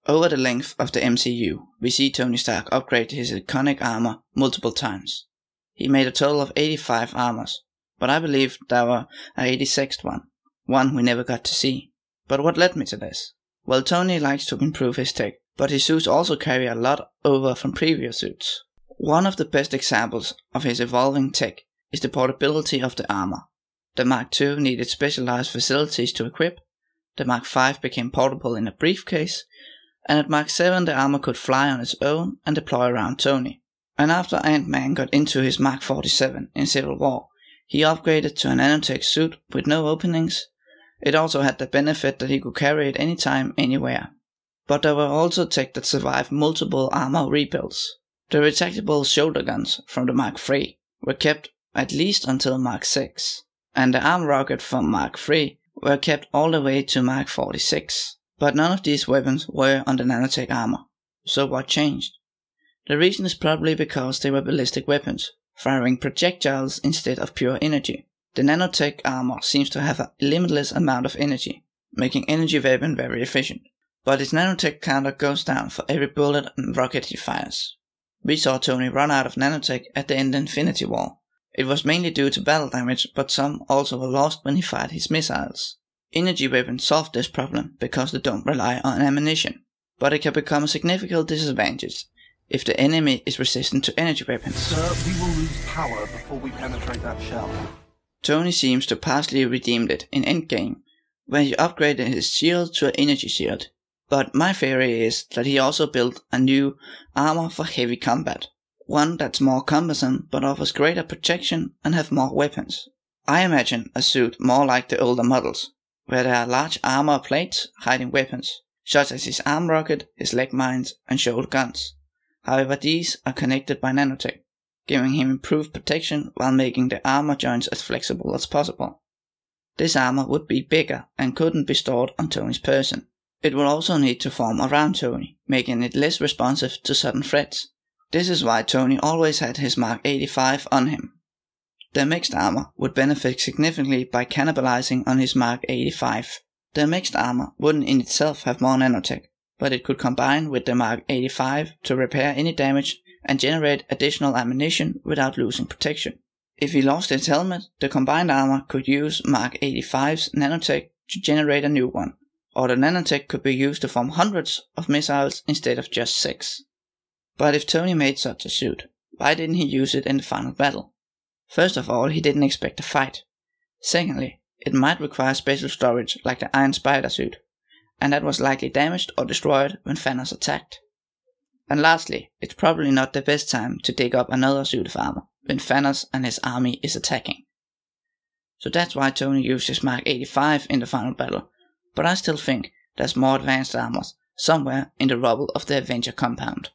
Over the length of the MCU, we see Tony Stark upgrade his iconic armor multiple times. He made a total of 85 armors, but I believe there were an 86th one we never got to see. But what led me to this? Well, Tony likes to improve his tech, but his suits also carry a lot over from previous suits. One of the best examples of his evolving tech is the portability of the armor. The Mark II needed specialized facilities to equip, the Mark V became portable in a briefcase, and at Mark VII the armor could fly on its own and deploy around Tony. And after Ant-Man got into his Mark 47 in Civil War, he upgraded to a nanotech suit with no openings. It also had the benefit that he could carry it anytime, anywhere. But there were also tech that survived multiple armor rebuilds. The retractable shoulder guns from the Mark III were kept at least until Mark VI, and the arm rocket from Mark III were kept all the way to Mark 46. But none of these weapons were on the nanotech armor. So what changed? The reason is probably because they were ballistic weapons, firing projectiles instead of pure energy. The nanotech armor seems to have a limitless amount of energy, making energy weapon very efficient. But its nanotech counter goes down for every bullet and rocket he fires. We saw Tony run out of nanotech at the end of Infinity War. It was mainly due to battle damage, but some also were lost when he fired his missiles. Energy weapons solve this problem because they don't rely on ammunition, but it can become a significant disadvantage if the enemy is resistant to energy weapons. Sir, we will lose power before we penetrate that shell. Tony seems to partially redeemed it in Endgame, when he upgraded his shield to an energy shield. But my theory is that he also built a new armor for heavy combat. One that's more cumbersome but offers greater protection and have more weapons. I imagine a suit more like the older models, where there are large armor plates hiding weapons, such as his arm rocket, his leg mines and shoulder guns. However, these are connected by nanotech, giving him improved protection while making the armor joints as flexible as possible. This armor would be bigger and couldn't be stored on Tony's person. It will also need to form around Tony, making it less responsive to sudden threats. This is why Tony always had his Mark 85 on him. The mixed armor would benefit significantly by cannibalizing on his Mark 85. The mixed armor wouldn't in itself have more nanotech, but it could combine with the Mark 85 to repair any damage and generate additional ammunition without losing protection. If he lost his helmet, the combined armor could use Mark 85's nanotech to generate a new one, or the nanotech could be used to form hundreds of missiles instead of just 6. But if Tony made such a suit, why didn't he use it in the final battle? First of all, he didn't expect a fight. Secondly, it might require special storage like the Iron Spider suit, and that was likely damaged or destroyed when Thanos attacked. And lastly, it's probably not the best time to dig up another suit of armor when Thanos and his army is attacking. So that's why Tony used his Mark 85 in the final battle, but I still think there's more advanced armors somewhere in the rubble of the Avenger compound.